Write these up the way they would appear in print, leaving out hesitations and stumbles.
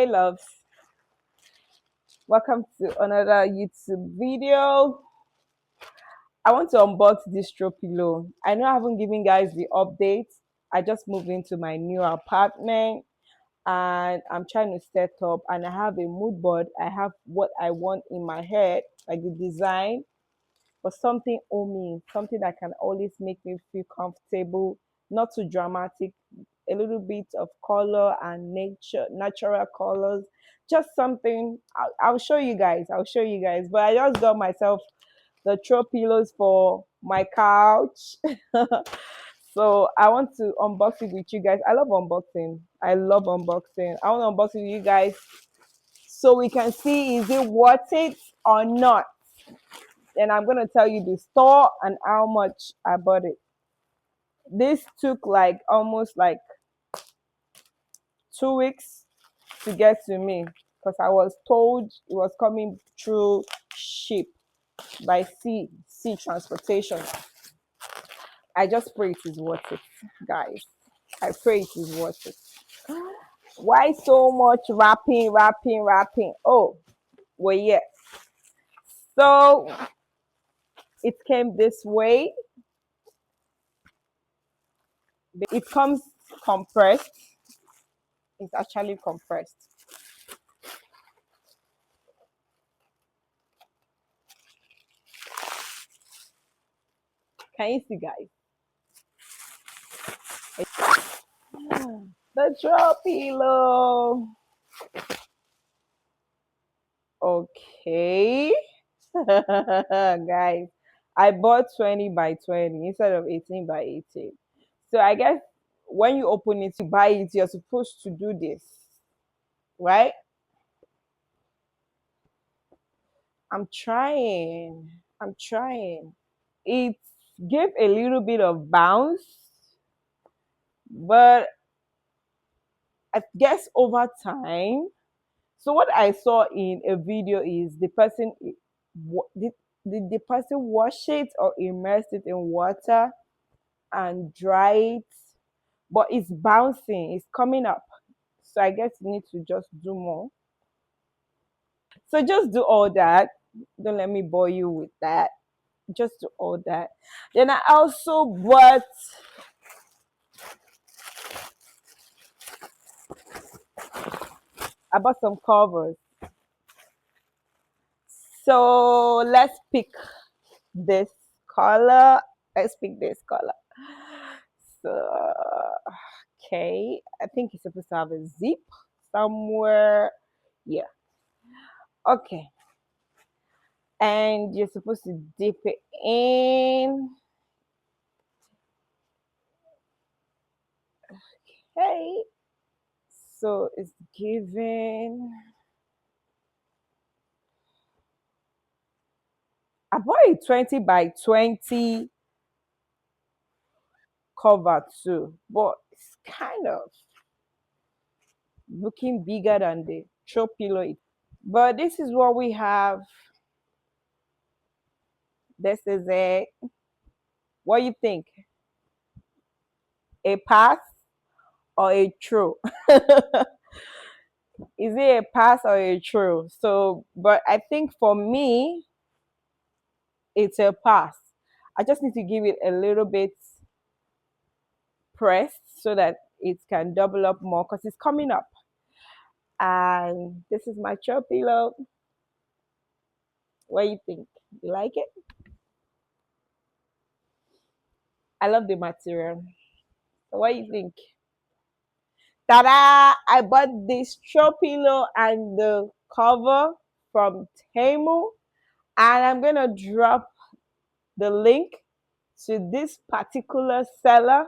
Hey loves, welcome to another YouTube video. I want to unbox this throw pillow. I know I haven't given guys the update. I just moved into my new apartment and I'm trying to set up, and I have a mood board. I have what I want in my head, like the design, but something homey, something that can always make me feel comfortable, not too dramatic, a little bit of color and natural colors, just something. I'll show you guys. But I just got myself the throw pillows for my couch. So I want to unbox it with you guys. I love unboxing. I want to unbox it with you guys so we can see is it worth it or not. And I'm gonna tell you the store and how much I bought it. This took like almost like 2 weeks to get to me because I was told it was coming through ship by sea transportation. I just pray it is worth it, guys. I pray it is worth it. Why so much wrapping? Oh, well, yes. So it came this way. It comes compressed. It's actually compressed. Can you see, guys? The throw pillow. Okay. Guys, I bought 20 by 20 instead of 18 by 18. So I guess when you open it, you buy it, you're supposed to do this, right? I'm trying. It gave a little bit of bounce, but I guess over time. So what I saw in a video is the person did the person wash it or immerse it in water and dry it, but it's bouncing, it's coming up. So I guess you need to just do more. So just do all that. Don't let me bore you with that. Just do all that. Then I bought some covers. So let's pick this color. Let's pick this color. So okay, I think it's supposed to have a zip somewhere. Yeah. Okay. And you're supposed to dip it in. Okay. So it's given. I bought a 20 by 20 cover too, but it's kind of looking bigger than the throw pillow. But this is what we have. This is it. What do you think? A pass or a throw? Is it a pass or a throw? So, but I think for me, it's a pass. I just need to give it a little bit pressed so that it can double up more because it's coming up. And this is my throw pillow. What do you think? You like it? I love the material. So what do you think? Ta-da! I bought this throw pillow and the cover from Temu, and I'm gonna drop the link to this particular seller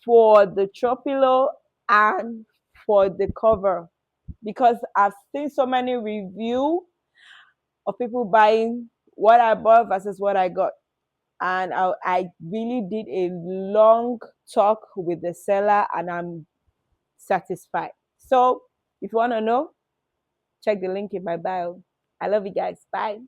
for the throw pillow and for the cover because I've seen so many reviews of people buying what I bought versus what I got. And I really did a long talk with the seller and I'm satisfied. So if you want to know, check the link in my bio. I love you guys. Bye.